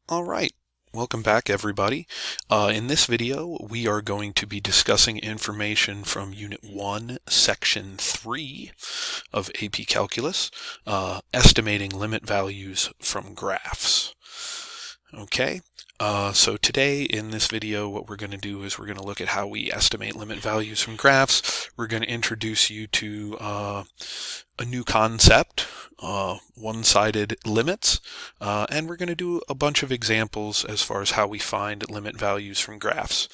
All right, welcome back everybody. In this video we are going to be discussing information from Unit 1, Section 3 of AP Calculus, estimating limit values from graphs. Okay, so today in this video what we're going to do is we're going to look at how we estimate limit values from graphs. We're going to introduce you to a new concept, one-sided limits, and we're going to do a bunch of examples as far as how we find limit values from graphs.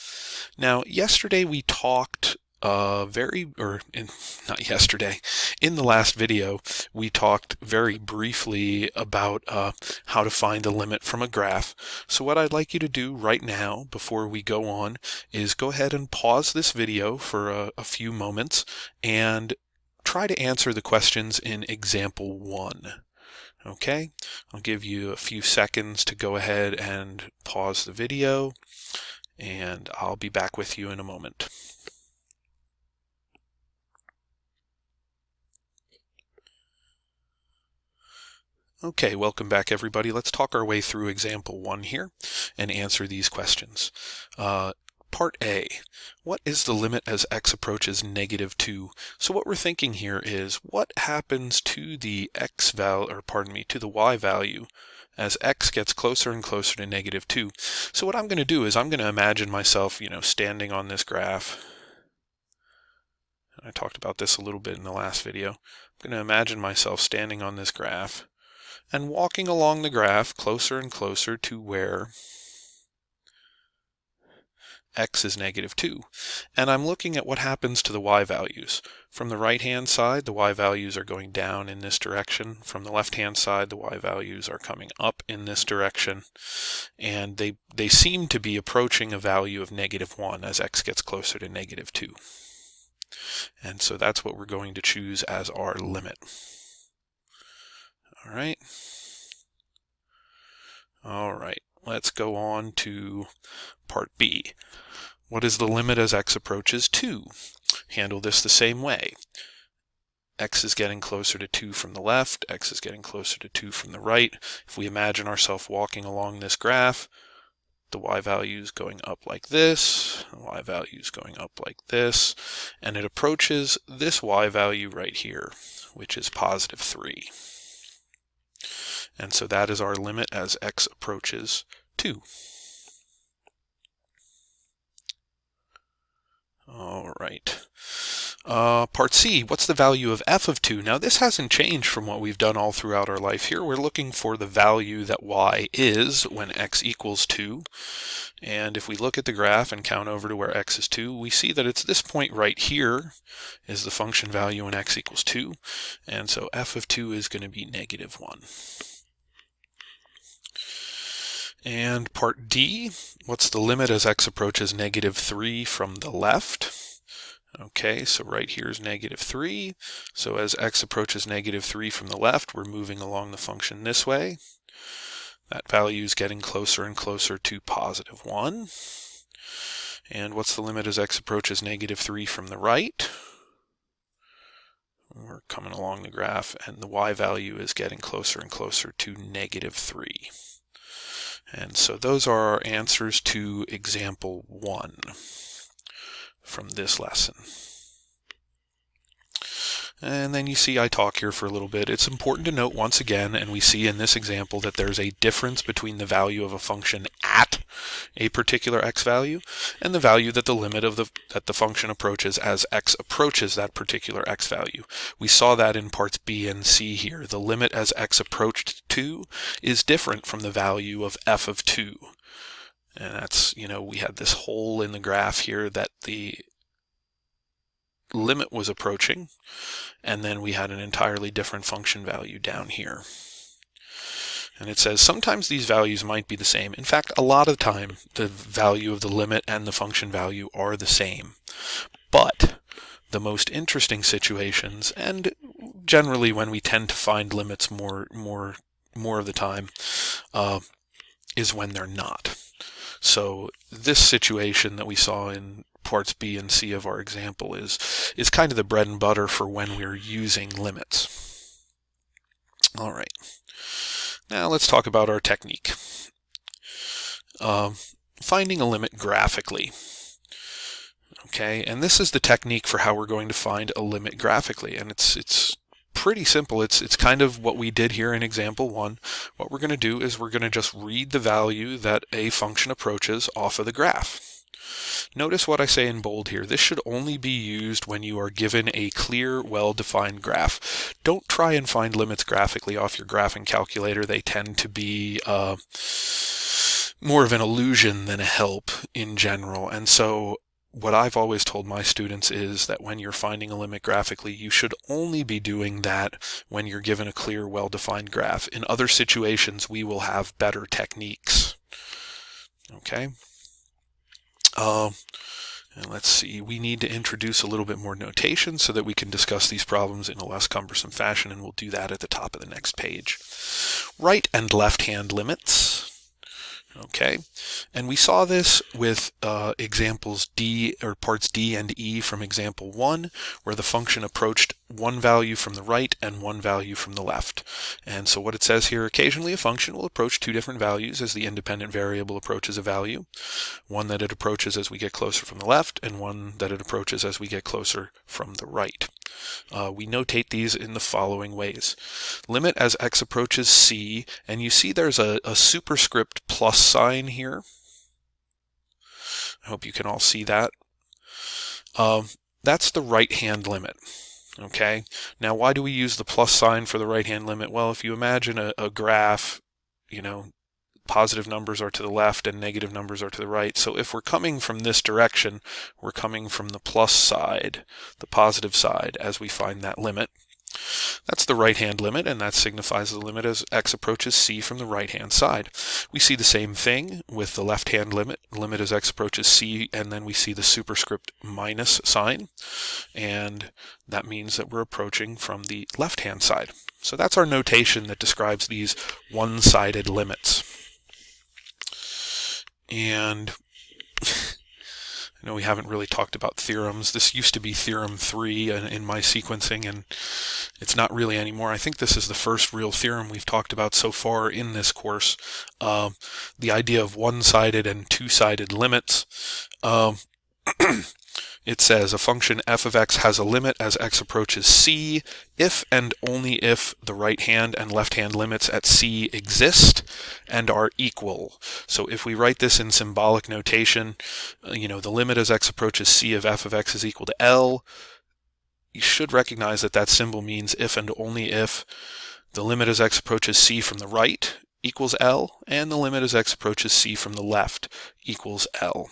Now, yesterday we talked not yesterday, in the last video, we talked very briefly about how to find the limit from a graph. So what I'd like you to do right now, before we go on, is go ahead and pause this video for a few moments and try to answer the questions in example 1. Okay, I'll give you a few seconds to go ahead and pause the video, and I'll be back with you in a moment. Okay, welcome back everybody. Let's talk our way through example 1 here and answer these questions. Part A, what is the limit as x approaches -2? So what we're thinking here is what happens to the to the y value as x gets closer and closer to -2. So what I'm going to do is I'm going to imagine myself, standing on this graph. I talked about this a little bit in the last video. I'm going to imagine myself standing on this graph and walking along the graph closer and closer to where x is -2. And I'm looking at what happens to the y values. From the right-hand side, the y values are going down in this direction. From the left-hand side, the y values are coming up in this direction. And they seem to be approaching a value of -1 as x gets closer to -2. And so that's what we're going to choose as our limit. All right, let's go on to part B. What is the limit as x approaches 2? Handle this the same way. X is getting closer to 2 from the left, x is getting closer to 2 from the right. If we imagine ourselves walking along this graph, the y value is going up like this, the y value is going up like this, and it approaches this y value right here, which is +3. And so that is our limit as x approaches 2. All right. Part C, what's the value of f of 2? Now this hasn't changed from what we've done all throughout our life here. We're looking for the value that y is when x equals 2. And if we look at the graph and count over to where x is 2, we see that it's this point right here is the function value when x equals 2. And so f of 2 is going to be -1. And part D, what's the limit as x approaches -3 from the left? Okay, so right here is -3. So as x approaches -3 from the left, we're moving along the function this way. That value is getting closer and closer to +1. And what's the limit as x approaches -3 from the right? We're coming along the graph, and the y value is getting closer and closer to -3. And so those are our answers to example 1 from this lesson. And then you see I talk here for a little bit. It's important to note once again, and we see in this example, that there's a difference between the value of a function at a particular x value and the value that the limit of that the function approaches as x approaches that particular x value. We saw that in parts B and C here. The limit as x approached 2 is different from the value of f of 2. And that's, we had this hole in the graph here that the limit was approaching, and then we had an entirely different function value down here. And it says sometimes these values might be the same. In fact, a lot of the time the value of the limit and the function value are the same. But the most interesting situations, and generally when we tend to find limits more of the time, is when they're not. So this situation that we saw in parts B and C of our example is kind of the bread and butter for when we're using limits. All right. Now let's talk about our technique. finding a limit graphically. Okay, and this is the technique for how we're going to find a limit graphically, and it's pretty simple. It's kind of what we did here in example 1. What we're going to do is we're going to just read the value that a function approaches off of the graph. Notice what I say in bold here. This should only be used when you are given a clear, well-defined graph. Don't try and find limits graphically off your graphing calculator. They tend to be more of an illusion than a help in general, and so what I've always told my students is that when you're finding a limit graphically, you should only be doing that when you're given a clear, well-defined graph. In other situations, we will have better techniques. Okay. And let's see, we need to introduce a little bit more notation so that we can discuss these problems in a less cumbersome fashion, and we'll do that at the top of the next page. Right and left-hand limits. Okay, and we saw this with examples D, or parts D and E from example 1, where the function approached one value from the right and one value from the left. And so what it says here, occasionally a function will approach two different values as the independent variable approaches a value, one that it approaches as we get closer from the left and one that it approaches as we get closer from the right. We notate these in the following ways. Limit as x approaches c, and you see there's a superscript plus sign here. I hope you can all see that. That's the right-hand limit. Okay, now why do we use the plus sign for the right-hand limit? Well, if you imagine a graph, you know, positive numbers are to the left and negative numbers are to the right. So if we're coming from this direction, we're coming from the plus side, the positive side, as we find that limit. That's the right-hand limit, and that signifies the limit as x approaches c from the right-hand side. We see the same thing with the left-hand limit, limit as x approaches c, and then we see the superscript minus sign, and that means that we're approaching from the left-hand side. So that's our notation that describes these one-sided limits. And I know we haven't really talked about theorems. This used to be Theorem 3 in my sequencing, and it's not really anymore. I think this is the first real theorem we've talked about so far in this course. The idea of one-sided and two-sided limits. It says a function f of x has a limit as x approaches c if and only if the right-hand and left-hand limits at c exist and are equal. So if we write this in symbolic notation, you know, the limit as x approaches c of f of x is equal to L, you should recognize that that symbol means if and only if the limit as x approaches c from the right equals L and the limit as x approaches c from the left equals L.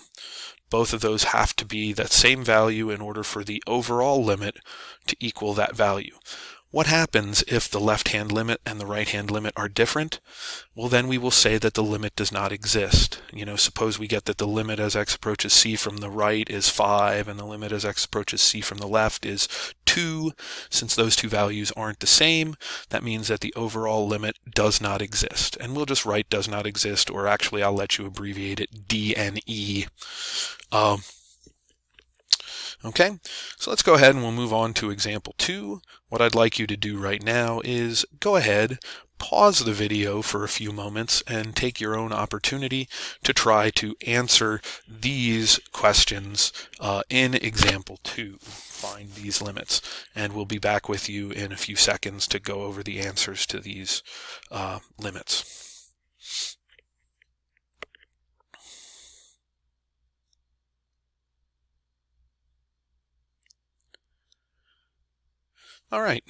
Both of those have to be that same value in order for the overall limit to equal that value. What happens if the left-hand limit and the right-hand limit are different? Well, then we will say that the limit does not exist. You know, suppose we get that the limit as x approaches c from the right is 5 and the limit as x approaches c from the left is 2. Since those two values aren't the same, that means that the overall limit does not exist. And we'll just write does not exist, or actually I'll let you abbreviate it DNE. Okay, so let's go ahead and we'll move on to example 2. What I'd like you to do right now is go ahead, pause the video for a few moments, and take your own opportunity to try to answer these questions in example 2. Find these limits, and we'll be back with you in a few seconds to go over the answers to these limits. All right,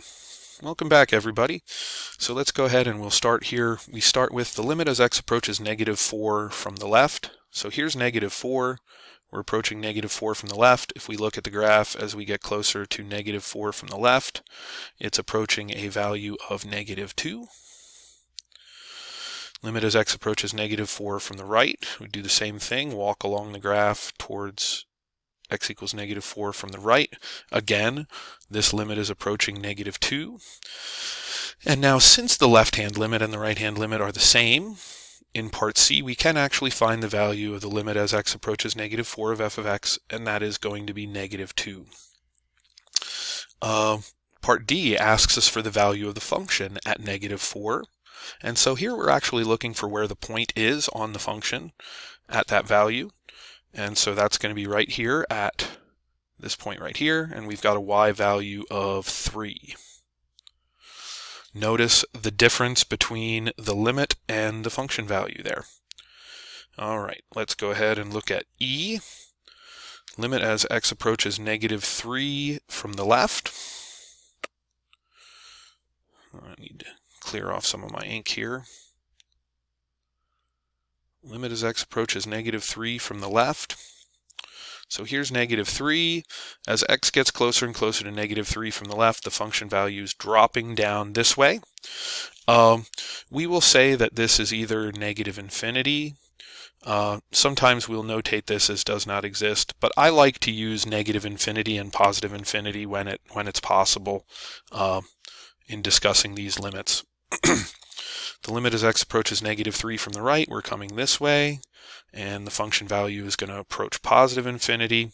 welcome back everybody. So let's go ahead and we'll start here. We start with the limit as x approaches -4 from the left. So here's -4. We're approaching -4 from the left. If we look at the graph as we get closer to -4 from the left, it's approaching a value of -2. Limit as x approaches -4 from the right. We do the same thing, walk along the graph towards x equals -4 from the right. Again, this limit is approaching -2. And now since the left-hand limit and the right-hand limit are the same, in part C we can actually find the value of the limit as x approaches -4 of f of x, and that is going to be -2. Part D asks us for the value of the function at -4. And so here we're actually looking for where the point is on the function at that value. And so that's going to be right here at this point right here, and we've got a y value of 3. Notice the difference between the limit and the function value there. All right, let's go ahead and look at e. Limit as x approaches -3 from the left. I need to clear off some of my ink here. Limit as x approaches -3 from the left. So here's -3. As x gets closer and closer to -3 from the left, the function value is dropping down this way. We will say that this is either -infinity. Sometimes we'll notate this as does not exist, but I like to use -infinity and positive infinity when it's possible in discussing these limits. The limit as x approaches -3 from the right, we're coming this way, and the function value is going to approach positive infinity.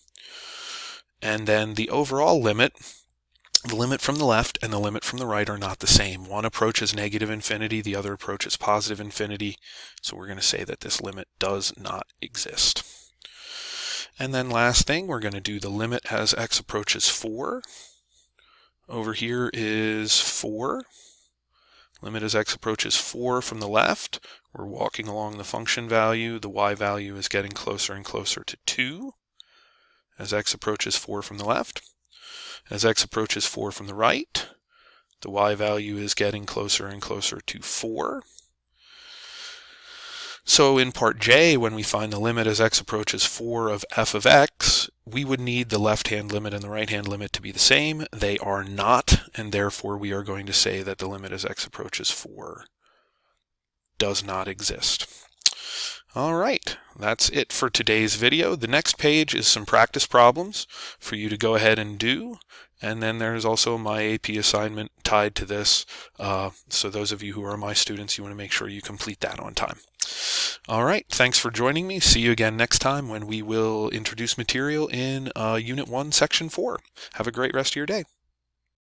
And then the overall limit, the limit from the left and the limit from the right are not the same. One approaches -infinity, the other approaches positive infinity. So we're going to say that this limit does not exist. And then last thing, we're going to do the limit as x approaches 4. Over here is 4. Limit as x approaches 4 from the left. We're walking along the function value. The y value is getting closer and closer to 2 as x approaches 4 from the left. As x approaches 4 from the right, the y value is getting closer and closer to 4. So in part J, when we find the limit as x approaches 4 of f of x, we would need the left-hand limit and the right-hand limit to be the same. They are not, and therefore we are going to say that the limit as x approaches 4 does not exist. All right, that's it for today's video. The next page is some practice problems for you to go ahead and do. And then there's also my AP assignment tied to this. So those of you who are my students, you want to make sure you complete that on time. All right, thanks for joining me. See you again next time when we will introduce material in Unit 1, Section 4. Have a great rest of your day.